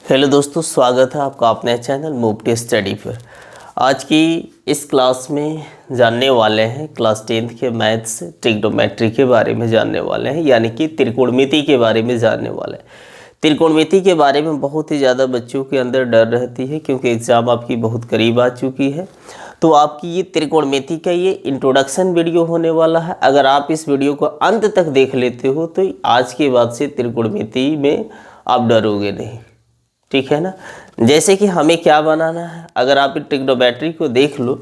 Hello दोस्तों, स्वागत है आपका अपने चैनल मूव स्टडी पर। आज की इस क्लास में जानने वाले हैं क्लास 10th के मैथ्स ट्रिग्नोमेट्री के बारे में जानने वाले हैं, यानी कि त्रिकोणमिति के बारे में जानने वाले हैं। त्रिकोणमिति के बारे में बहुत ही ज़्यादा बच्चों के अंदर डर रहती है क्योंकि एग्ज़ाम आपकी बहुत करीब आ चुकी है। तो आपकी ये त्रिकोणमिति का ये इंट्रोडक्शन वीडियो होने वाला है। अगर आप इस वीडियो को अंत तक देख लेते हो तो आज के बाद से त्रिकोणमिति में आप डरोगे नहीं, ठीक है ना। जैसे कि हमें क्या बनाना है, अगर आप ट्रिग्नोमेट्री को देख लो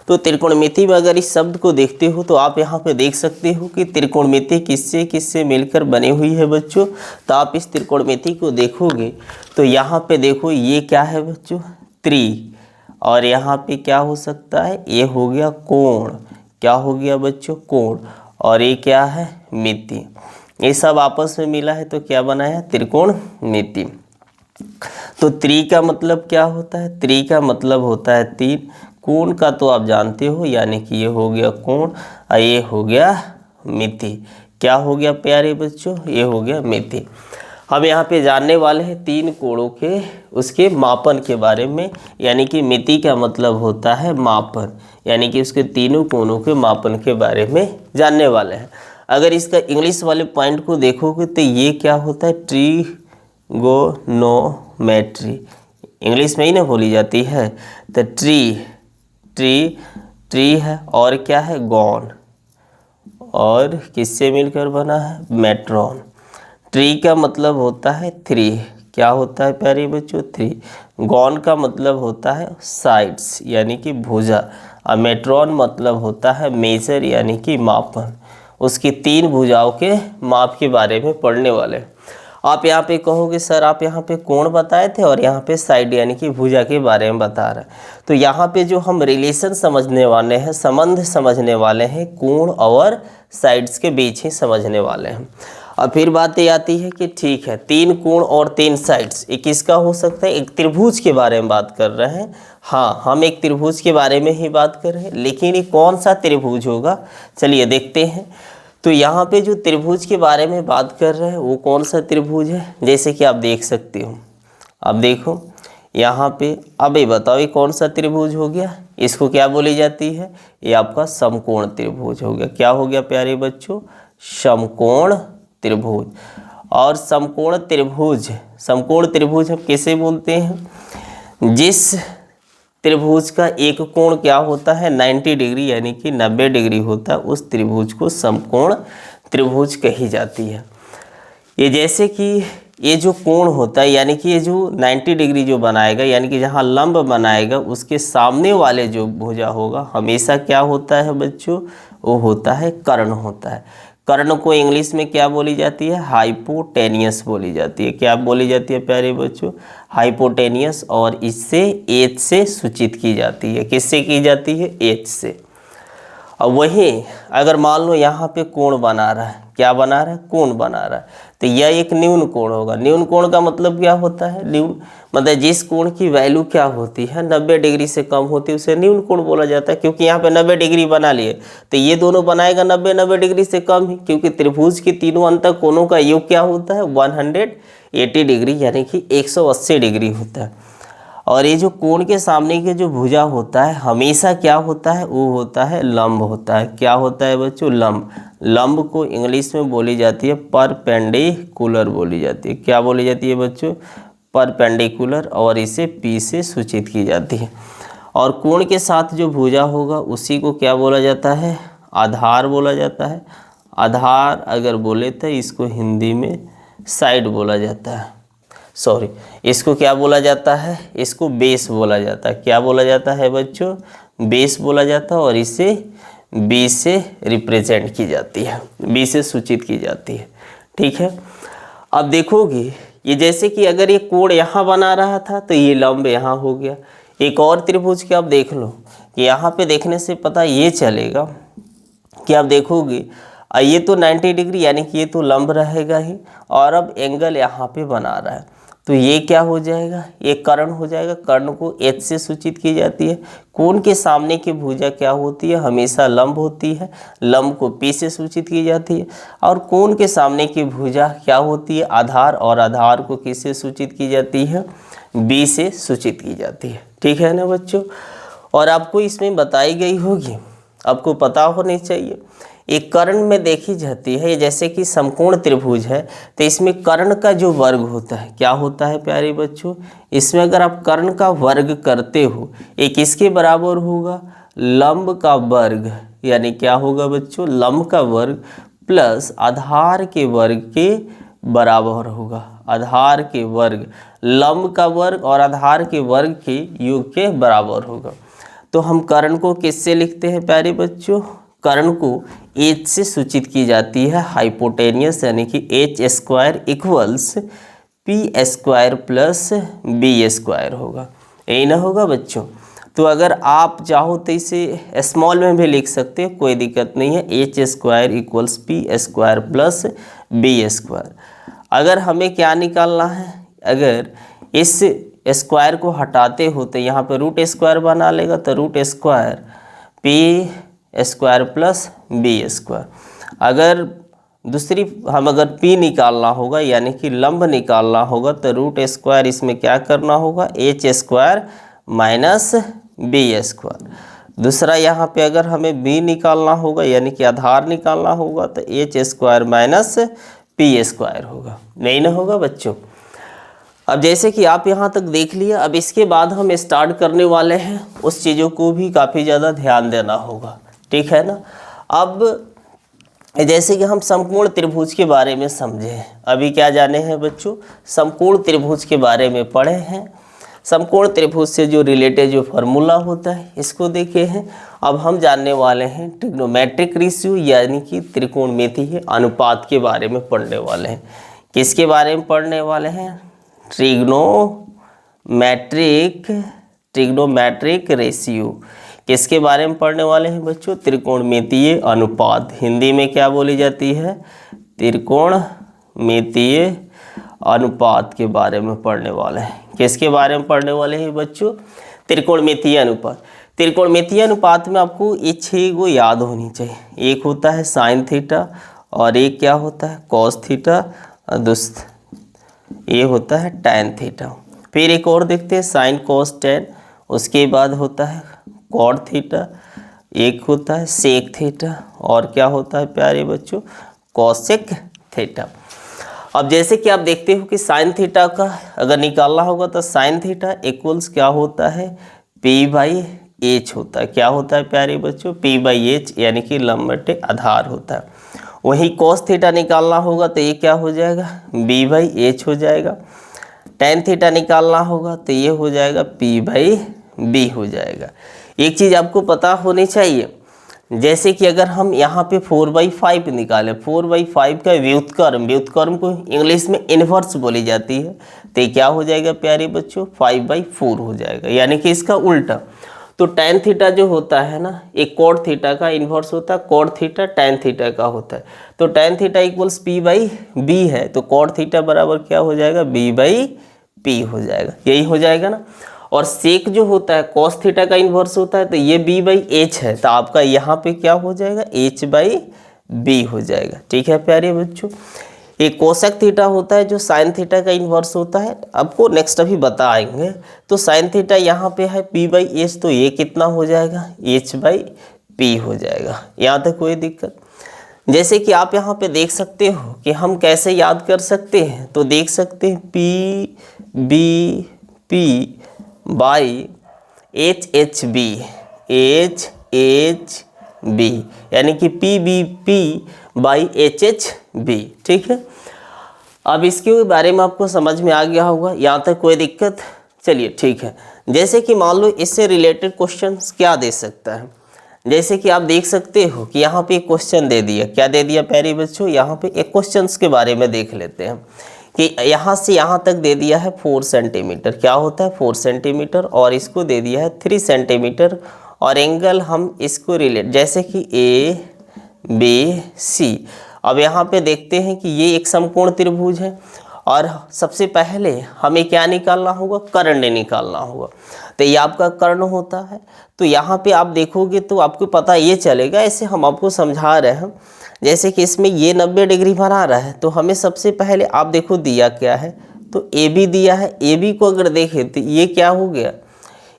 तो त्रिकोणमिति में अगर इस शब्द को देखते हो तो आप यहाँ पे देख सकते हो कि त्रिकोणमिति किससे किससे मिलकर बनी हुई है बच्चों। तो आप इस त्रिकोणमिति को देखोगे तो यहाँ पे देखो ये क्या है बच्चों, त्रि, और यहाँ पे क्या हो सकता है, ये हो गया कोण। क्या हो गया बच्चों, कोण। और ये क्या है, मिति। ये सब आपस में मिला है तो क्या बना है, त्रिकोणमिति। तो त्रि का मतलब क्या होता है, त्रि का मतलब होता है तीन। कोण का तो आप जानते हो, यानी कि ये हो गया कोण और ये हो गया मिति। क्या हो गया प्यारे बच्चों, ये हो गया मिति। हम यहाँ पे जानने वाले हैं तीन कोणों के उसके मापन के बारे में, यानी कि मिति का मतलब होता है मापन, यानी कि उसके तीनों कोणों के मापन के बारे में जानने वाले हैं। अगर इसका इंग्लिश वाले पॉइंट को देखोगे तो ये क्या होता है, ट्रिगोनोमेट्री, इंग्लिश में ही ना बोली जाती है। तो ट्री है और क्या है, गॉन, और किससे मिलकर बना है, मेट्रॉन। ट्री का मतलब होता है थ्री, क्या होता है प्यारे बच्चों, थ्री। गॉन का मतलब होता है साइड्स, यानी कि भुजा। और मेट्रॉन मतलब होता है मेजर, यानी कि मापन। उसकी तीन भुजाओं के माप के बारे में पढ़ने वाले हैं। आप यहाँ पे कहोगे सर आप यहाँ पे कोण बताए थे और यहाँ पे साइड यानी कि भुजा के बारे में बता रहे हैं। तो यहाँ पे जो हम रिलेशन समझने वाले हैं, संबंध समझने वाले हैं, कोण और साइड्स के बीच ही समझने वाले हैं। और फिर बात ये आती है कि ठीक है, तीन कोण और तीन साइड्स, एक किसका हो सकता है, एक त्रिभुज के बारे में बात कर रहे हैं। हाँ, हम एक त्रिभुज के बारे में ही बात कर रहे हैं, लेकिन ये कौन सा त्रिभुज होगा, चलिए देखते हैं। तो यहाँ पे जो त्रिभुज के बारे में बात कर रहे हैं वो कौन सा त्रिभुज है, जैसे कि आप देख सकते हो। अब देखो यहाँ पे, अब ये बताओ ये कौन सा त्रिभुज हो गया, इसको क्या बोली जाती है, ये आपका समकोण त्रिभुज हो गया। क्या हो गया प्यारे बच्चों, समकोण त्रिभुज। और समकोण त्रिभुज हम किसे बोलते हैं, जिस त्रिभुज का एक कोण क्या होता है, 90 डिग्री यानी कि 90 डिग्री होता है, उस त्रिभुज को समकोण त्रिभुज कही जाती है। ये जैसे कि ये जो कोण होता है, यानी कि ये जो 90 डिग्री जो बनाएगा, यानी कि जहाँ लंब बनाएगा उसके सामने वाले जो भुजा होगा हमेशा क्या होता है बच्चों, वो होता है कर्ण होता है। कर्ण को इंग्लिश में क्या बोली जाती है, हाइपोटेनियस बोली जाती है। क्या बोली जाती है प्यारे बच्चों, हाइपोटेनियस। और इससे एच से सूचित की जाती है, किससे की जाती है, एच से। और वहीं अगर मान लो यहाँ पे कोण बना रहा है, क्या बना रहा है, कोण बना रहा है, तो यह एक न्यून कोण होगा। न्यून कोण का मतलब क्या होता है, न्यून मतलब जिस कोण की वैल्यू क्या होती है, 90 डिग्री से कम होती है उसे न्यून कोण बोला जाता है। क्योंकि यहाँ पे 90 डिग्री बना लिए तो ये दोनों बनाएगा 90 डिग्री से कम ही, क्योंकि त्रिभुज के तीनों अंतर कोणों का योग क्या होता है, 180 डिग्री, यानी कि 180 डिग्री होता है। और ये जो कोण के सामने के जो भुजा होता है हमेशा क्या होता है, वो होता है लंब होता है। क्या होता है बच्चों, लंब। लंब को इंग्लिश में बोली जाती है परपेंडिकुलर बोली जाती है। क्या बोली जाती है बच्चों, परपेंडिकुलर, और इसे पी से सूचित की जाती है। और कोण के साथ जो भुजा होगा उसी को क्या बोला जाता है, आधार बोला जाता है। आधार अगर बोले तो इसको हिंदी में साइड बोला जाता है, सॉरी इसको क्या बोला जाता है, इसको बेस बोला जाता है। क्या बोला जाता है बच्चों, बेस बोला जाता है। और इसे बी से रिप्रेजेंट की जाती है, बी से सूचित की जाती है, ठीक है। अब देखोगे ये जैसे कि अगर ये कोण यहाँ बना रहा था तो ये लंब यहाँ हो गया। एक और त्रिभुज के आप देख लो कि यहाँ पे देखने से पता ये चलेगा कि आप देखोगे ये तो 90 डिग्री यानी कि ये तो लंब रहेगा ही, और अब एंगल यहाँ पे बना रहा है तो ये क्या हो जाएगा, ये कर्ण हो जाएगा। कर्ण को एच से सूचित की जाती है। कोण के सामने की भुजा क्या होती है, हमेशा लंब होती है। लंब को पी से सूचित की जाती है। और कोण के सामने की भुजा क्या होती है, आधार, और आधार को किससे सूचित की जाती है, बी से सूचित की जाती है। ठीक है ना बच्चों। और आपको इसमें बताई गई होगी, आपको पता होनी चाहिए, एक कर्ण में देखी जाती है, जैसे कि समकोण त्रिभुज है तो इसमें कर्ण का जो वर्ग होता है क्या होता है प्यारे बच्चों, इसमें अगर आप कर्ण का वर्ग करते हो एक किसके बराबर होगा, लंब का वर्ग, यानी क्या होगा बच्चों, लंब का वर्ग प्लस आधार के वर्ग के बराबर होगा। आधार के वर्ग, लंब का वर्ग और आधार के वर्ग के योग के बराबर होगा। तो हम कर्ण को किससे लिखते हैं प्यारे बच्चों, कर्ण को एच से सूचित की जाती है, हाइपोटेनियस, यानी कि H square equals P square plus B square होगा। यही ना होगा बच्चों। तो अगर आप चाहो तो इसे स्मॉल में भी लिख सकते हो, कोई दिक्कत नहीं है, H square equals P square plus B square. अगर हमें क्या निकालना है, अगर इस स्क्वायर को हटाते हो तो यहाँ पे रूट स्क्वायर बना लेगा, तो root square P square plus B square. अगर दूसरी हम अगर p निकालना होगा यानी कि लंब निकालना होगा तो रूट स्क्वायर इसमें क्या करना होगा, H square minus B square. दूसरा यहाँ पे अगर हमें b निकालना होगा यानी कि आधार निकालना होगा तो H square minus P square होगा। नहीं ना होगा बच्चों। अब जैसे कि आप यहाँ तक देख लिया, अब इसके बाद हम स्टार्ट करने वाले हैं, उस चीज़ों को भी काफ़ी ज़्यादा ध्यान देना होगा। ठीक है ना। अब जैसे कि हम समकोण त्रिभुज के बारे में समझे हैं, अभी क्या जाने हैं बच्चों, समकोण त्रिभुज के बारे में पढ़े हैं। समकोण त्रिभुज से जो रिलेटेड जो फार्मूला होता है इसको देखे हैं। अब हम जानने वाले हैं ट्रिग्नोमेट्रिक रेशियो यानी कि त्रिकोणमितीय अनुपात के बारे में पढ़ने वाले हैं। किसके बारे में पढ़ने वाले हैं, ट्रिग्नोमेट्रिक रेशियो। किसके बारे में पढ़ने वाले हैं बच्चों, त्रिकोणमितीय अनुपात। हिंदी में क्या बोली जाती है, त्रिकोणमितीय अनुपात के बारे में पढ़ने वाले हैं। किसके बारे में पढ़ने वाले हैं बच्चों, त्रिकोणमितीय अनुपात। त्रिकोणमितीय अनुपात में आपको ये 6 गो याद होनी चाहिए। एक होता है साइन थीटा, और एक क्या होता है कॉस थीटा, और ये होता है टैन थीटा। फिर एक और देखते हैं साइन कॉस टैन, उसके बाद होता है कॉट थीटा, एक होता है सेक थीटा, और क्या होता है प्यारे बच्चों, कॉसेक थीटा। अब जैसे कि आप देखते हो कि साइन थीटा का अगर निकालना होगा तो साइन थीटा इक्वल्स क्या होता है, पी बाई एच होता है। क्या होता है प्यारे बच्चों, पी बाई एच, यानी कि लंब बटे आधार होता है। वहीं कॉस थीटा निकालना होगा तो ये क्या हो जाएगा, बी बाई एच हो जाएगा। टैन थीटा निकालना होगा तो ये हो जाएगा पी बाई बी हो जाएगा। एक चीज़ आपको पता होनी चाहिए, जैसे कि अगर हम यहाँ पे 4/5 निकालें, 4/5 का व्युत्क्रम को इंग्लिश में इन्वर्स बोली जाती है, तो ये क्या हो जाएगा प्यारे बच्चों, 5/4 हो जाएगा, यानी कि इसका उल्टा। तो टैन थीटा जो होता है ना, एक कॉट थीटा का इन्वर्स होता है, कॉट थीटा टैन थीटा का होता है। तो tan theta equals P by B है, तो कॉट थीटा बराबर क्या हो जाएगा, बी बाई पी हो जाएगा। यही हो जाएगा ना। और सेक जो होता है कॉस थीटा का इन्वर्स होता है, तो ये बी बाई एच है, तो आपका यहाँ पे क्या हो जाएगा, एच बाई बी हो जाएगा। ठीक है प्यारे बच्चों। एक कोसेक थीटा होता है जो साइन थीटा का इन्वर्स होता है, आपको नेक्स्ट अभी बताएंगे। तो साइन थीटा यहाँ पे है पी बाई एच, तो ये कितना हो जाएगा, एच बाई पी हो जाएगा। यहाँ तक कोई दिक्कत। जैसे कि आप यहाँ पे देख सकते हो कि हम कैसे याद कर सकते हैं, तो देख सकते हैं P B P by H H B, H H B, यानी कि P B P by H H B. ठीक है। अब इसके बारे में आपको समझ में आ गया होगा, यहाँ तक कोई दिक्कत। चलिए ठीक है। जैसे कि मान लो इससे रिलेटेड क्वेश्चंस क्या दे सकता है, जैसे कि आप देख सकते हो कि यहाँ पे एक क्वेश्चन दे दिया। क्या दे दिया प्यारे बच्चों, यहाँ पे एक क्वेश्चंस के बारे में देख लेते हैं कि यहाँ से यहाँ तक दे दिया है 4 सेंटीमीटर, क्या होता है 4 सेंटीमीटर, और इसको दे दिया है 3 सेंटीमीटर, और एंगल हम इसको रिलेट, जैसे कि ए बी सी। अब यहाँ पे देखते हैं कि ये एक समकोण त्रिभुज है, और सबसे पहले हमें क्या निकालना होगा, कर्ण निकालना होगा। तो ये आपका कर्ण होता है। तो यहाँ पे आप देखोगे तो आपको पता ये चलेगा, ऐसे हम आपको समझा रहे हैं। जैसे कि इसमें ये 90 डिग्री बना रहा है, तो हमें सबसे पहले आप देखो दिया क्या है, तो ए बी दिया है, ए बी को अगर देखें तो ये क्या हो गया,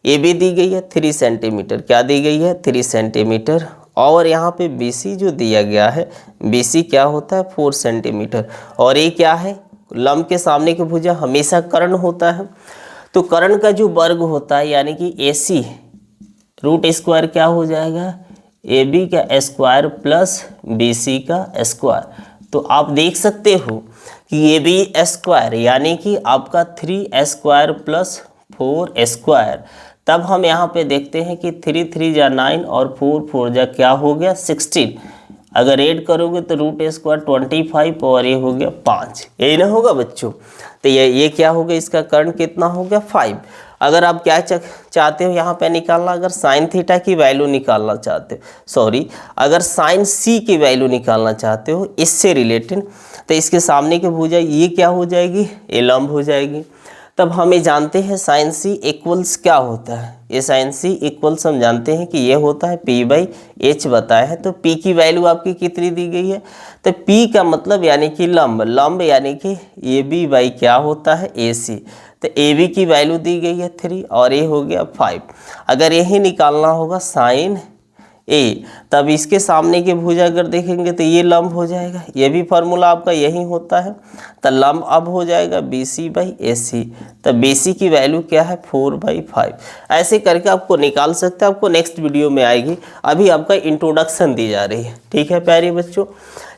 ए बी दी गई है 3 सेंटीमीटर, क्या दी गई है 3 सेंटीमीटर, और यहाँ पे बी सी जो दिया गया है, बी सी क्या होता है 4 सेंटीमीटर, और ये क्या है, लंब के सामने की भुजा हमेशा कर्ण होता है, तो कर्ण का जो वर्ग होता है यानी कि ए सी रूट स्क्वायर क्या हो जाएगा, ए बी का स्क्वायर प्लस बी सी का स्क्वायर। तो आप देख सकते हो कि ए बी स्क्वायर यानी कि आपका 3 स्क्वायर प्लस 4 स्क्वायर। तब हम यहाँ पे देखते हैं कि 3 3 जा 9 और 4 4 जा क्या हो गया 16। अगर ऐड करोगे तो रूट स्क्वायर 25 और ये हो गया 5, यही ना होगा बच्चों। तो ये क्या हो गया, इसका कर्ण कितना हो गया 5। अगर आप क्या चाहते हो यहाँ पे निकालना, अगर साइन थीटा की वैल्यू निकालना चाहते हो, सॉरी अगर साइन सी की वैल्यू निकालना चाहते हो इससे रिलेटेड, तो इसके सामने की भुजा ये क्या हो जाएगी, ये लंब हो जाएगी। तब हमें जानते हैं साइन सी इक्वल्स क्या होता है, ये साइन सी इक्वल्स हम जानते हैं कि ये होता है पी बाई एच बताया है। तो पी की वैल्यू आपकी कितनी दी गई है, तो पी का मतलब यानी कि लंब, लंब यानी कि ए बी बाई क्या होता है ए सी। तो ए बी की वैल्यू दी गई है 3 और ये हो गया 5। अगर यही निकालना होगा साइन ए, तब इसके सामने की भुजा अगर देखेंगे तो ये लंब हो जाएगा, ये भी फार्मूला आपका यही होता है। तो लंब अब हो जाएगा बी सी बाई ए सी, तो बी सी की वैल्यू क्या है 4/5। ऐसे करके आपको निकाल सकते हैं, आपको नेक्स्ट वीडियो में आएगी, अभी आपका इंट्रोडक्शन दी जा रही है। ठीक है प्यारे बच्चों,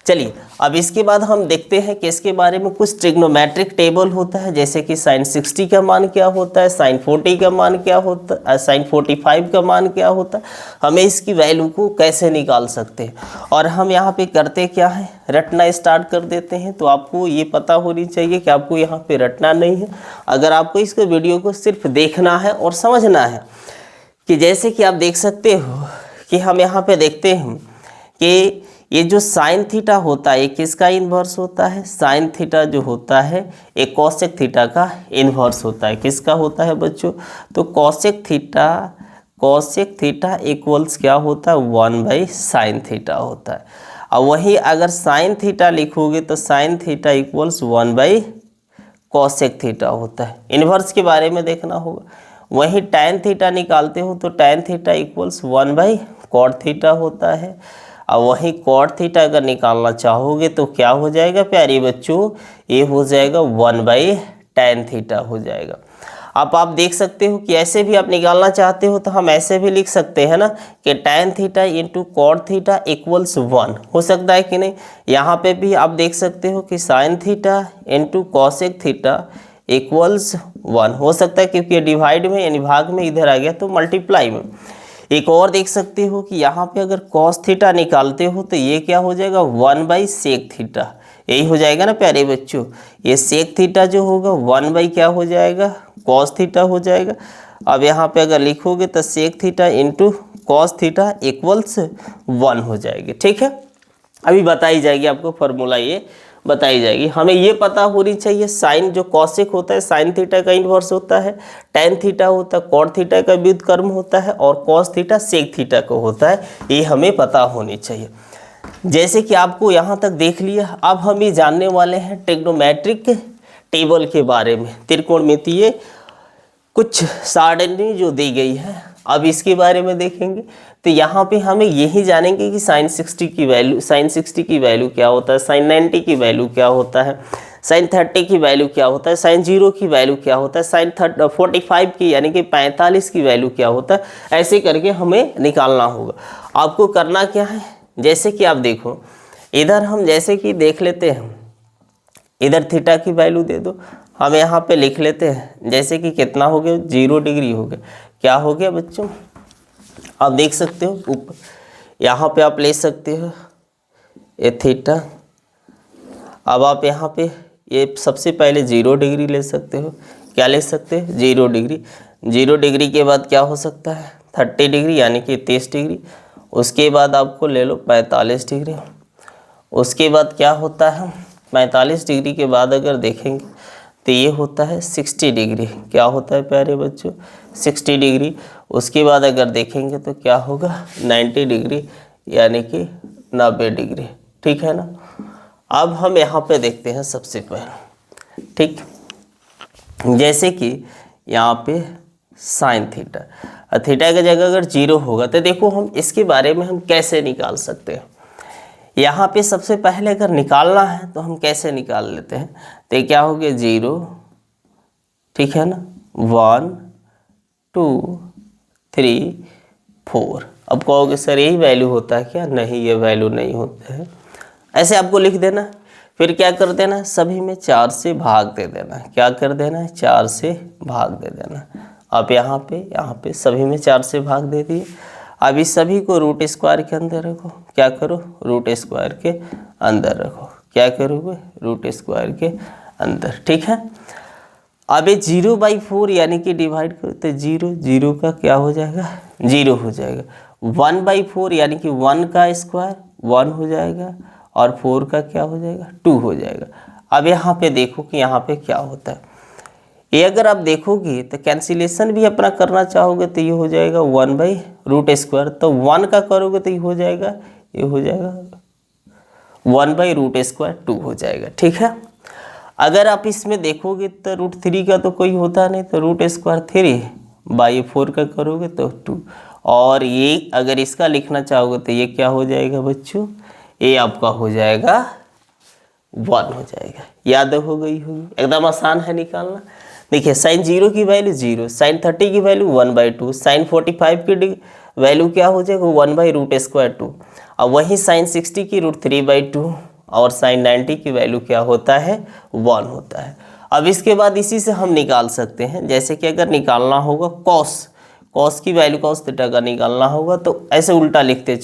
चलिए अब इसके बाद हम देखते हैं कि इसके बारे में कुछ ट्रिग्नोमेट्रिक टेबल होता है, जैसे कि साइन 60 का मान क्या होता है, साइन 40 का मान क्या होता है, साइन 45 का मान क्या होता है, हमें इसकी वैल्यू को कैसे निकाल सकते हैं। और हम यहाँ पे करते क्या है, रटना स्टार्ट कर देते हैं। तो आपको ये पता होनी चाहिए कि आपको यहाँ पे रटना नहीं है, अगर आपको इसके वीडियो को सिर्फ देखना है और समझना है। कि जैसे कि आप देख सकते हो कि हम यहाँ पे देखते हैं कि ये जो साइन थीटा होता है ये किसका इन्वर्स होता है, साइन थीटा जो होता है ये कॉसेक थीटा का इन्वर्स होता है। किसका होता है बच्चों, तो कॉसेक थीटा इक्वल्स क्या होता है 1/sin थीटा होता है। और वहीं अगर साइन थीटा लिखोगे तो साइन थीटा इक्वल्स 1/कॉसेक थीटा होता है। इन्वर्स के बारे में देखना होगा। वहीं tan थीटा निकालते हो तो tan theta equals 1/cot theta होता है। और वहीं cot थीटा अगर निकालना चाहोगे तो क्या हो जाएगा प्यारे बच्चों, ये हो जाएगा 1/tan थीटा हो जाएगा। अब आप देख सकते हो कि ऐसे भी आप निकालना चाहते हो तो हम ऐसे भी लिख सकते हैं ना कि tan theta into cot theta equals 1 हो सकता है कि नहीं। यहाँ पे भी आप देख सकते हो कि sin theta into cosec theta equals 1 हो सकता है, क्योंकि डिवाइड में यानी भाग में इधर आ गया तो मल्टीप्लाई में। एक और देख सकते हो कि यहाँ पे अगर कॉस थीटा निकालते हो तो ये क्या हो जाएगा 1/सेक थीटा, यही हो जाएगा ना प्यारे बच्चों। ये सेक थीटा जो होगा 1/ क्या हो जाएगा कॉस थीटा हो जाएगा। अब यहाँ पे अगर लिखोगे तो sec theta into cos theta equals 1 हो जाएगी। ठीक है, अभी बताई जाएगी आपको फॉर्मूला, ये बताई जाएगी। हमें ये पता होनी चाहिए साइन जो कॉसेक होता है साइन थीटा का इन्वर्स होता है, tan थीटा होता है कॉट थीटा का व्युत्क्रम होता है, और कॉस थीटा सेक थीटा को होता है, ये हमें पता होनी चाहिए। जैसे कि आपको यहाँ तक देख लिया, अब हम ये जानने वाले हैं ट्रिग्नोमेट्रिक टेबल के बारे में, त्रिकोणमितीय कुछ सारणी जो दी गई है, अब इसके बारे में देखेंगे। तो यहाँ पे हमें यही जानेंगे कि साइन 60 की वैल्यू क्या होता है, साइन 90 की वैल्यू क्या होता है, साइन 30 की वैल्यू क्या होता है, साइन 0 की वैल्यू क्या होता है, साइन 45 की यानी कि 45 की वैल्यू क्या होता है। ऐसे करके हमें निकालना होगा। आपको करना क्या है, जैसे कि आप देखो इधर हम जैसे कि देख लेते हैं, इधर थीटा की वैल्यू दे दो, हम यहाँ पे लिख लेते हैं जैसे कि कितना हो गया 0 डिग्री हो गया। क्या हो गया बच्चों, आप देख सकते हो ऊपर यहाँ पे आप ले सकते हो ये थीटा। अब आप यहाँ पे ये सबसे पहले 0 डिग्री ले सकते हो, क्या ले सकते हो 0 डिग्री। 0 डिग्री के बाद क्या हो सकता है 30 डिग्री यानी कि 30 डिग्री। उसके बाद आपको ले लो 45 डिग्री। उसके बाद क्या होता है 45 डिग्री के बाद अगर देखेंगे तो ये होता है 60 डिग्री। क्या होता है प्यारे बच्चों 60 डिग्री। उसके बाद अगर देखेंगे तो क्या होगा 90 डिग्री यानी कि 90 डिग्री। ठीक है ना। अब हम यहाँ पे देखते हैं सबसे पहले, ठीक जैसे कि यहाँ पे साइन थीटा, थीटा की जगह अगर 0 होगा तो देखो हम इसके बारे में हम कैसे निकाल सकते हैं। यहाँ पे सबसे पहले अगर निकालना है तो हम कैसे निकाल लेते हैं, तो क्या हो गया 0, ठीक है ना, 1 2 3 4। अब कहोगे सर यही वैल्यू होता है क्या, नहीं ये वैल्यू नहीं होते हैं, ऐसे आपको लिख देना। फिर क्या कर देना, सभी में 4 से भाग दे देना। क्या कर देना है, 4 से भाग दे देना। आप यहाँ पे सभी में 4 से भाग दे दिए। अब इस सभी को रूट स्क्वायर के अंदर रखो। क्या करो, रूट स्क्वायर के अंदर रखो। क्या करोगे, रूट स्क्वायर के अंदर, ठीक है। अब ये 0/4 यानी कि डिवाइड करो तो 0 का क्या हो जाएगा, 0 हो जाएगा। 1/4 यानी कि 1 का स्क्वायर 1 हो जाएगा और 4 का क्या हो जाएगा, 2 हो जाएगा। अब यहाँ पे देखो कि यहाँ पे क्या होता है। ये अगर आप देखोगे तो कैंसिलेशन भी अपना करना चाहोगे तो ये हो जाएगा 1/√²। तो 1 का करोगे तो ये हो जाएगा 1/√², 2 हो जाएगा, ठीक है। अगर आप इसमें देखोगे तो √3 का तो कोई होता नहीं, तो √3/4 का करोगे तो 2। और ये अगर इसका लिखना चाहोगे तो ये क्या हो जाएगा बच्चों, ये आपका हो जाएगा 1 हो जाएगा। याद हो गई होगी, एकदम आसान है निकालना। देखिए साइन 0 की वैल्यू 0, साइन 30 की वैल्यू 1/2, साइन 45 की वैल्यू क्या हो जाएगा 1/√², और वही साइन 60 की √3/2 और साइन 90 की वैल्यू क्या होता है 1 होता है। अब इसके बाद इसी से हम निकाल सकते हैं, जैसे कि अगर निकालना होगा कॉस की वैल्यू cos थीटा का निकालना होगा तो ऐसे उल्टा लिखते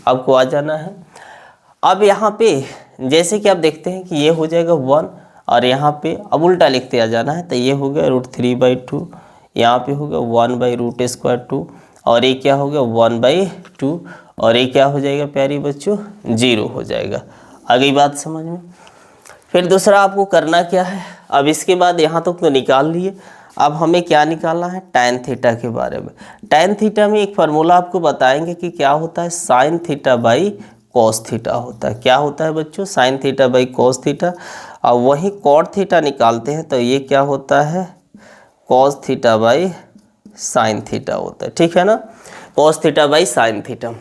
आपको आ जाना है। अब यहाँ पे जैसे कि आप देखते हैं कि ये हो जाएगा 1 और यहाँ पे अब उल्टा लिखते आ जाना है, तो ये हो गया √3/2, यहाँ पे हो गया 1/√², और ये क्या हो गया 1/2, और ये क्या हो जाएगा प्यारी बच्चों 0 हो जाएगा। आ गई बात समझ में। फिर दूसरा आपको करना क्या है, अब इसके बाद यहाँ तक तो निकाल लिए, अब हमें क्या निकालना है, tan थीटा के बारे में। tan थीटा में एक फार्मूला आपको बताएंगे कि क्या होता है, sin θ/cos थीटा होता है। क्या होता है बच्चों, sin θ/cos थीटा। और वही cot थीटा निकालते हैं तो ये क्या होता है, cos θ/sin थीटा होता है, ठीक है ना, cos θ/sin थीटा।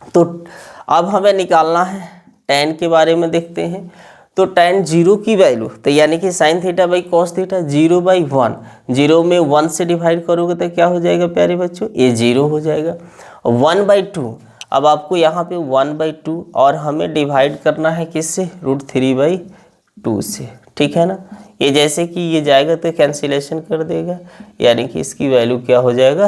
तो अब हमें निकालना है tan के बारे में देखते हैं। तो tan 0 की वैल्यू, तो यानी कि sin θ/cos थीटा 0/1, 0 में 1 से डिवाइड करोगे तो क्या हो जाएगा प्यारे बच्चों, ये 0 हो जाएगा। 1/2, अब आपको यहाँ पे 1/2 और हमें डिवाइड करना है किससे, √3/2 से, ठीक है ना। ये जैसे कि ये जाएगा तो कैंसिलेशन कर देगा, यानी कि इसकी वैल्यू क्या हो जाएगा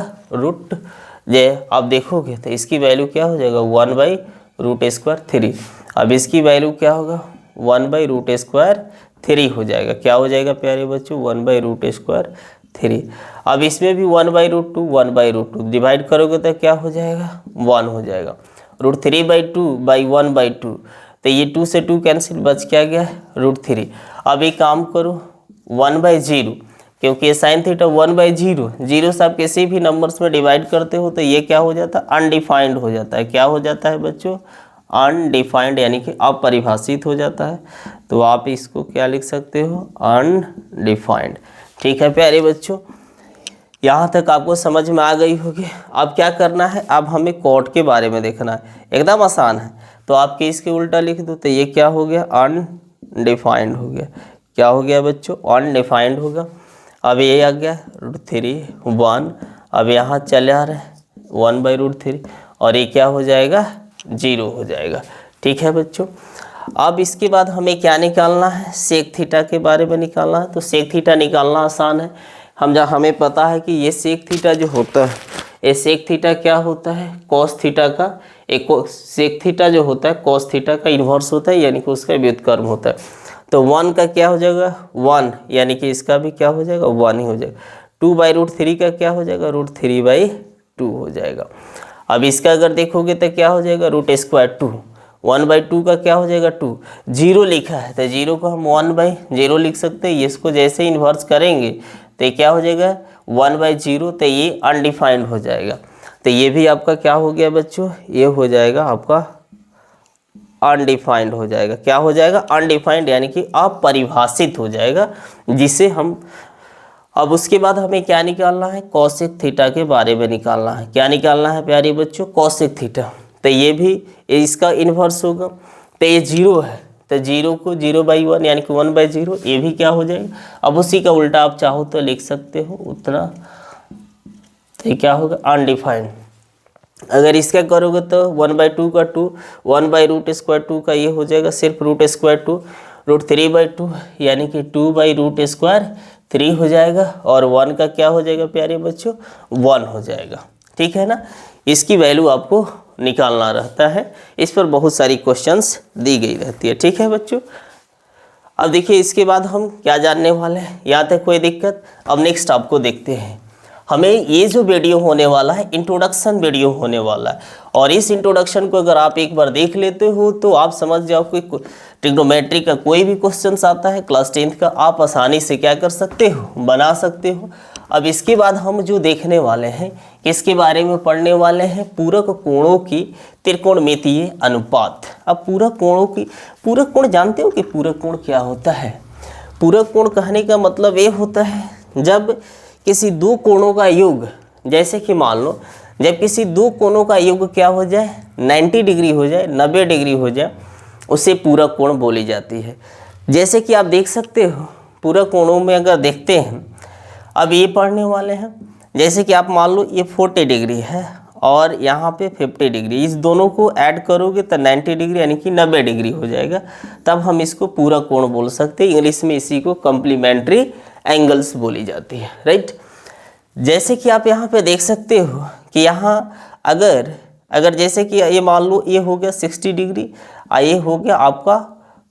आप देखोगे तो इसकी वैल्यू क्या हो जाएगा 1/√²3। अब इसकी वैल्यू क्या होगा 1/√²3 हो जाएगा। क्या हो जाएगा प्यारे बच्चों 1/√²3। अब इसमें भी 1/√2 डिवाइड करोगे तो क्या हो जाएगा 1 हो जाएगा। √3/2/1/2, तो ये 2 से 2 कैंसिल, बच क्या गया √3। अब एक काम करो 1/0, क्योंकि साइन थीटा 1/0, 0 से आप किसी भी नंबर्स में डिवाइड करते हो तो ये क्या हो जाता है, अनडिफाइंड हो जाता है। क्या हो जाता है बच्चों, अनडिफाइंड, यानी कि अपरिभाषित हो जाता है। तो आप इसको क्या लिख सकते हो, अनडिफाइंड, ठीक है प्यारे बच्चों। यहाँ तक आपको समझ में आ गई होगी। अब क्या करना है, अब हमें कॉट के बारे में देखना है, एकदम आसान है। तो आपके इसके उल्टा लिख दो, तो ये क्या हो गया अनडिफाइंड हो गया। क्या हो गया बच्चों, अनडिफाइंड होगा। अब ये आ गया √3/1, अब यहाँ चले आ रहे 1/√3, और ये क्या हो जाएगा 0 हो जाएगा, ठीक है बच्चों। अब इसके बाद हमें क्या निकालना है, सेक थीटा के बारे में निकालना है। तो सेक थीटा निकालना आसान है, हमें पता है कि ये सेक थीटा जो होता है, ये सेक थीटा क्या होता है, कॉस थीटा का एक सेक थीटा जो होता है कॉस थीटा का इन्वर्स होता है, यानी कि उसका व्युत्क्रम होता है। तो 1 का क्या हो जाएगा 1, यानी कि इसका भी क्या हो जाएगा 1 ही हो जाएगा। 2/√3 का क्या हो जाएगा √3/2 हो जाएगा। अब इसका अगर देखोगे तो क्या हो जाएगा √2, 1/2 का क्या हो जाएगा 2, 0 लिखा है तो 0 को हम 1/0 लिख सकते हैं। इसको जैसे इन्वर्स करेंगे तो ये क्या हो जाएगा 1/0, तो ये अनडिफाइंड हो जाएगा। तो ये भी आपका क्या हो गया बच्चों, ये हो जाएगा आपका अनडिफाइंड हो जाएगा। क्या हो जाएगा? अनडिफाइंड, यानी कि अपरिभाषित हो जाएगा, जिसे हम अब उसके बाद हमें क्या निकालना है? कॉसेक थीटा के बारे में निकालना है। क्या निकालना है प्यारे बच्चों? Cosec theta. तो ये भी इसका इन्वर्स होगा, तो ये 0 है, तो 0 को 0/1 यानी कि 1/0, ये भी क्या हो जाएगा? अब उसी का उल्टा आप चाहो तो लिख सकते हो उतना, तो ये क्या होगा? अनडिफाइंड। अगर इसका करोगे तो 1/2 का 2, 1/√2 का ये हो जाएगा सिर्फ √2, √3/2 यानी कि 2/√3 हो जाएगा, और 1 का क्या हो जाएगा प्यारे बच्चों? 1 हो जाएगा। ठीक है ना? इसकी वैल्यू आपको निकालना रहता है, इस पर बहुत सारी क्वेश्चंस दी गई रहती है। ठीक है बच्चों, अब देखिए इसके बाद हम क्या जानने वाले हैं, यहाँ तक कोई दिक्कत? अब नेक्स्ट आपको देखते हैं, हमें ये जो वीडियो होने वाला है इंट्रोडक्शन वीडियो होने वाला है, और इस इंट्रोडक्शन को अगर आप एक बार देख लेते हो तो आप समझ जाओ कि ट्रिग्नोमेट्री का कोई भी क्वेश्चन आता है क्लास 10th का, आप आसानी से क्या कर सकते हो? बना सकते हो। अब इसके बाद हम जो देखने वाले हैं, किसके बारे में पढ़ने वाले हैं? पूरक कोणों की त्रिकोणमितीय अनुपात। अब पूरक कोण जानते हो कि पूरक कोण क्या होता है? पूरक कोण कहने का मतलब ये होता है जब किसी दो कोणों का योग, जैसे कि मान लो जब किसी दो कोणों का योग क्या हो जाए? 90 डिग्री हो जाए, 90 डिग्री हो जाए, उसे पूरक कोण बोली जाती है। जैसे कि आप देख सकते हो पूरक कोणों में अगर देखते हैं, अब ये पढ़ने वाले हैं, जैसे कि आप मान लो ये 40 डिग्री है और यहाँ पे 50 डिग्री, इस दोनों को ऐड करोगे तो 90 डिग्री यानी कि 90 डिग्री हो जाएगा, तब हम इसको पूरक कोण बोल सकते हैं। इंग्लिश में इसी को कॉम्प्लीमेंट्री एंगल्स बोली जाती है, राइट। जैसे कि आप यहाँ पे देख सकते हो कि यहाँ अगर जैसे कि ये मान लो ये हो गया 60 डिग्री और ये हो गया आपका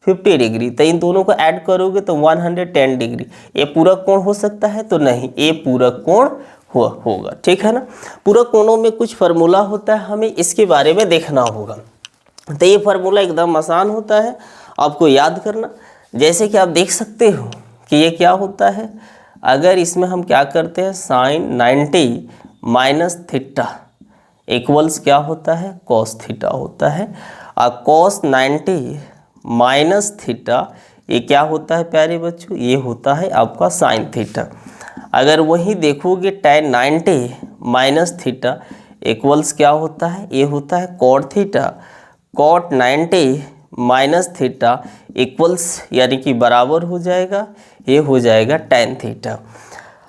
50 डिग्री, तो इन दोनों को ऐड करोगे तो 110 डिग्री, ये पूरक कोण हो सकता है? तो नहीं, ये पूरक कोण होगा। ठीक है ना? पूरक कोणों में कुछ फार्मूला होता है, हमें इसके बारे में देखना होगा। तो ये फार्मूला एकदम आसान होता है आपको याद करना। जैसे कि आप देख सकते हो कि ये क्या होता है, अगर इसमें हम क्या करते हैं, sin 90 माइनस थीटा इक्वल्स क्या होता है? cos थीटा होता है, और cos 90 माइनस थीटा ये क्या होता है प्यारे बच्चों? ये होता है आपका sin थीटा। अगर वही देखोगे tan 90 माइनस थीटा इक्वल्स क्या होता है? ये होता है cot theta, cot 90 minus theta equals यानी कि बराबर हो जाएगा, ये हो जाएगा tan थीटा।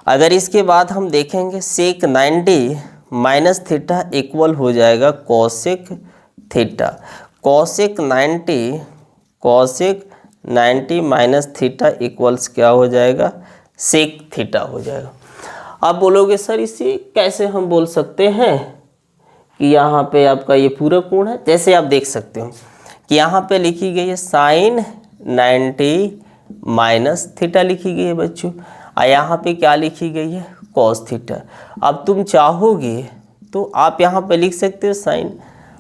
अगर इसके बाद हम देखेंगे sec 90 माइनस थीटा इक्वल हो जाएगा cosec theta, cosec 90 minus theta equals क्या हो जाएगा? sec थीटा हो जाएगा। आप बोलोगे सर इसे कैसे हम बोल सकते हैं कि यहाँ पे आपका ये पूरक कोण है? जैसे आप देख सकते हो कि यहाँ पे लिखी गई है sin 90 माइनस थीटा लिखी गई है बच्चों, और यहाँ पे क्या लिखी गई है? cos theta. अब तुम चाहोगे तो आप यहाँ पे लिख सकते हो साइन,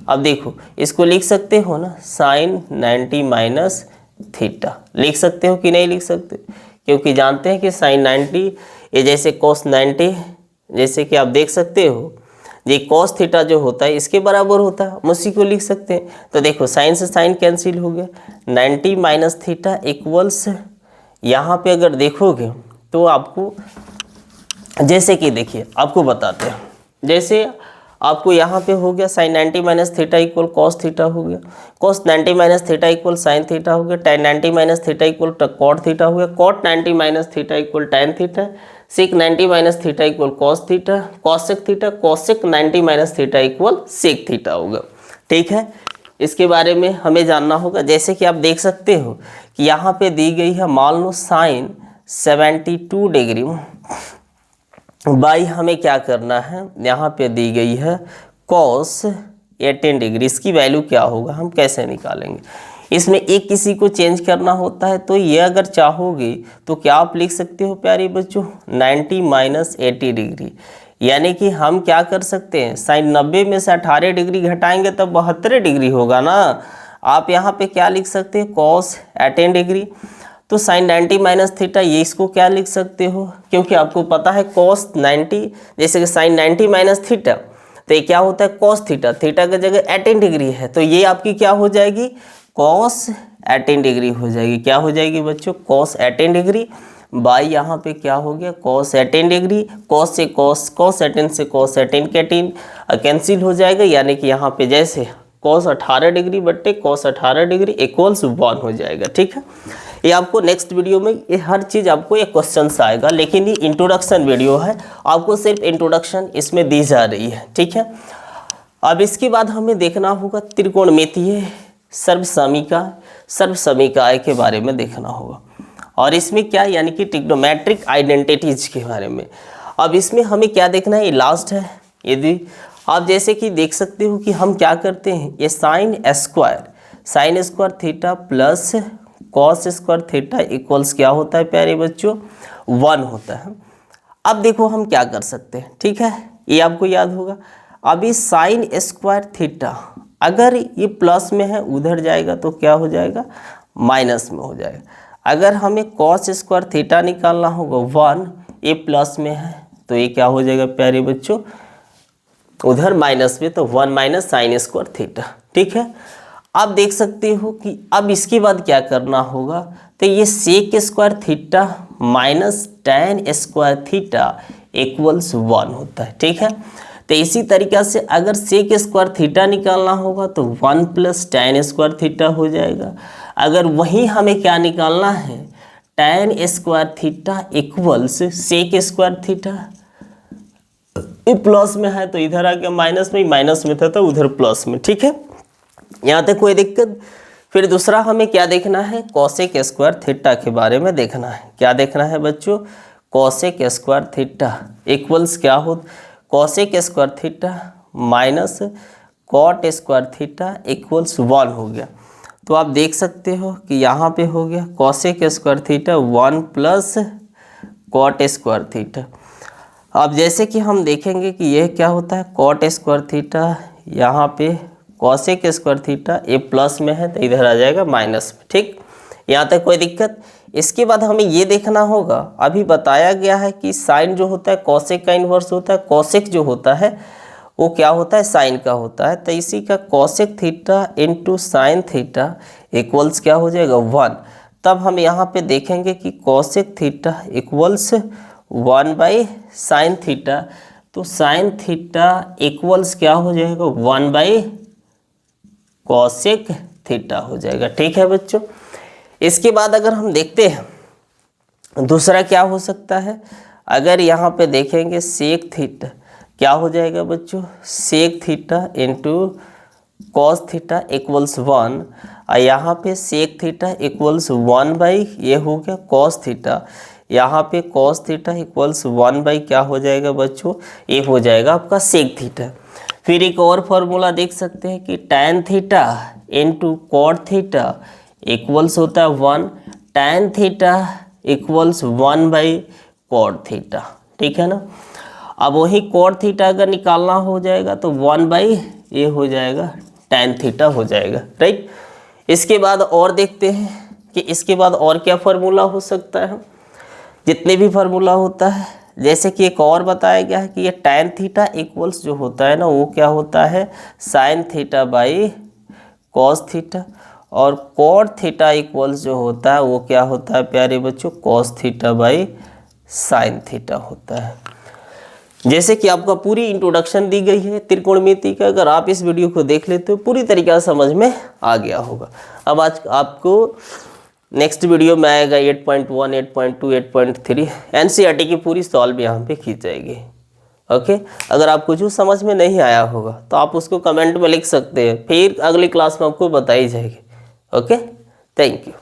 अब देखो इसको लिख सकते हो ना, sin 90 माइनस थीटा लिख सकते हो कि नहीं लिख सकते? क्योंकि जानते हैं कि sin 90 ये जैसे cos 90, जैसे कि आप देख सकते हो ये cos थीटा जो होता है इसके बराबर होता है, हम उसी को लिख सकते हैं। तो देखो साइन से साइन कैंसिल हो गया, 90 माइनस थीटा इक्वल्स, यहाँ पे अगर देखोगे तो आपको, जैसे कि देखिए आपको बताते हैं, जैसे आपको यहाँ पे हो गया sin 90 minus theta equal cos theta हो गया, cos 90 minus theta equal sin theta हो गया, tan 90 minus theta equal cot theta हो गया, cot 90 minus theta equal tan theta, sec 90 minus theta equal cos theta, cosec theta, cosec 90 minus theta equal sec theta होगा। ठीक है, इसके बारे में हमें जानना होगा। जैसे कि आप देख सकते हो कि यहाँ पे दी गई है, मान लो sin 72 डिग्री बाई हमें क्या करना है, यहाँ पे दी गई है cos 18 डिग्री, इसकी वैल्यू क्या होगा हम कैसे निकालेंगे? इसमें एक किसी को चेंज करना होता है, तो ये अगर चाहोगे तो क्या आप लिख सकते हो प्यारे बच्चों 90 माइनस 80 डिग्री, यानी कि हम क्या कर सकते हैं, साइन 90 में से 18 डिग्री घटाएंगे तब 72 डिग्री होगा ना। आप यहाँ पे क्या लिख सकते हैं cos 18 डिग्री, तो साइन 90 माइनस थीटा, ये इसको क्या लिख सकते हो, क्योंकि आपको पता है cos 90 जैसे कि साइन 90 माइनस थीटा, तो ये क्या होता है cos थीटा, थीटा की जगह 18 डिग्री है, तो ये आपकी क्या हो जाएगी cos 18 डिग्री हो जाएगी। क्या हो जाएगी बच्चों? cos 18 डिग्री बाई यहाँ पे क्या हो गया? cos 18 degree. cos से cos 18 से cos 18 कैंसिल हो जाएगा, यानी कि यहाँ पे जैसे cos 18 डिग्री बट्टे cos 18 डिग्री इक्वल्स 1 हो जाएगा। ठीक है, ये आपको नेक्स्ट वीडियो में ये हर चीज़ आपको एक क्वेश्चन आएगा, लेकिन ये इंट्रोडक्शन वीडियो है, आपको सिर्फ इंट्रोडक्शन इसमें दी जा रही है। ठीक है, अब इसके बाद हमें देखना होगा त्रिकोणमितीय सर्वसमीकाय के बारे में देखना होगा, और इसमें क्या यानी कि ट्रिग्नोमेट्रिक आइडेंटिटीज के बारे में। अब इसमें हमें क्या देखना है, ये लास्ट है। यदि आप जैसे कि देख सकते हो कि हम क्या करते हैं, ये sine square theta plus cos square theta equals क्या होता है प्यारे बच्चों? 1 होता है। अब देखो हम क्या कर सकते हैं, ठीक है, ये आपको याद होगा। अभी साइन स्क्वायर थीटा अगर ये प्लस में है उधर जाएगा तो क्या हो जाएगा? माइनस में हो जाएगा। अगर हमें कॉस स्क्वायर थीटा निकालना होगा 1, ये प्लस में है तो ये क्या हो जाएगा प्यारे बच्चों? उधर माइनस में, तो 1 माइनस साइन स्क्वायर थीटा। ठीक है, आप देख सकते हो कि अब इसके बाद क्या करना होगा, तो ये sec square theta minus tan square theta equals 1 होता है। ठीक है, तो इसी तरीक़ा से अगर सेक स्क्वायर थीटा निकालना होगा तो 1 प्लस टैन स्क्वायर थीटा हो जाएगा। अगर वहीं हमें क्या निकालना है, tan square theta equals sec square theta, ये प्लस में है तो इधर आ गया माइनस में, माइनस में था तो उधर प्लस में। ठीक है, यहाँ तक कोई दिक्कत? फिर दूसरा हमें क्या देखना है, कॉसेक स्क्वायर थीटा के बारे में देखना है। क्या देखना है बच्चों? कॉसेक स्क्वायर थीटा इक्वल्स क्या हो, cosec square theta minus cot square theta equals 1 हो गया। तो आप देख सकते हो कि यहाँ पे हो गया cosec square theta 1 plus cot square theta. अब जैसे कि हम देखेंगे कि यह क्या होता है, कॉट स्क्वायर थीटा, यहाँ पे कॉसेक स्क्वायर थीटा, ये प्लस में है तो इधर आ जाएगा माइनस में। ठीक, यहाँ तक कोई दिक्कत? इसके बाद हमें ये देखना होगा, अभी बताया गया है कि साइन जो होता है कॉसेक का इन्वर्स होता है, कॉसेक जो होता है वो क्या होता है, साइन का होता है। तो इसी का cosec theta into sine theta equals क्या हो जाएगा? 1। तब हम यहाँ पे देखेंगे कि cosec theta equals 1 by sine theta, तो साइन थीटा इक्वल्स क्या हो जाएगा? 1 बाई कॉसेक थीटा हो जाएगा। ठीक है बच्चों, इसके बाद अगर हम देखते हैं दूसरा क्या हो सकता है, अगर यहाँ पे देखेंगे सेक थीटा क्या हो जाएगा बच्चों? Sec theta into cos theta equals 1, और यहाँ पे सेक थीटा इक्वल्स 1 बाई ये हो गया कॉस थीटा, यहाँ पे कॉस थीटा इक्वल्स 1 बाई क्या हो जाएगा बच्चों? ये हो जाएगा आपका सेक थीटा। फिर एक और फॉर्मूला देख सकते हैं कि tan theta into cot theta equals होता है 1, tan theta equals 1 by cot theta. ठीक है ना, अब वही कॉट थीटा अगर निकालना हो जाएगा तो 1 बाई ये हो जाएगा टैन थीटा हो जाएगा। राइट, इसके बाद और देखते हैं कि इसके बाद और क्या फार्मूला हो सकता है। जितने भी फार्मूला होता है, जैसे कि एक और बताया गया है कि ये टैन थीटा इक्वल्स जो होता है ना वो क्या होता है, sine theta by cos theta, और कॉट थीटा इक्वल्स जो होता है वो क्या होता है प्यारे बच्चों? Cos theta by sine theta होता है। जैसे कि आपका पूरी इंट्रोडक्शन दी गई है त्रिकोणमिति का, अगर आप इस वीडियो को देख लेते हो पूरी तरीका समझ में आ गया होगा। अब आज आपको नेक्स्ट वीडियो में आएगा 8.1, 8.2, 8.3 एनसीईआरटी की पूरी सॉल्व यहाँ पे की जाएगी। ओके, अगर आपको जो समझ में नहीं आया होगा तो आप उसको कमेंट में लिख सकते हैं, फिर अगली क्लास में आपको बताई जाएगी। Okay, thank you.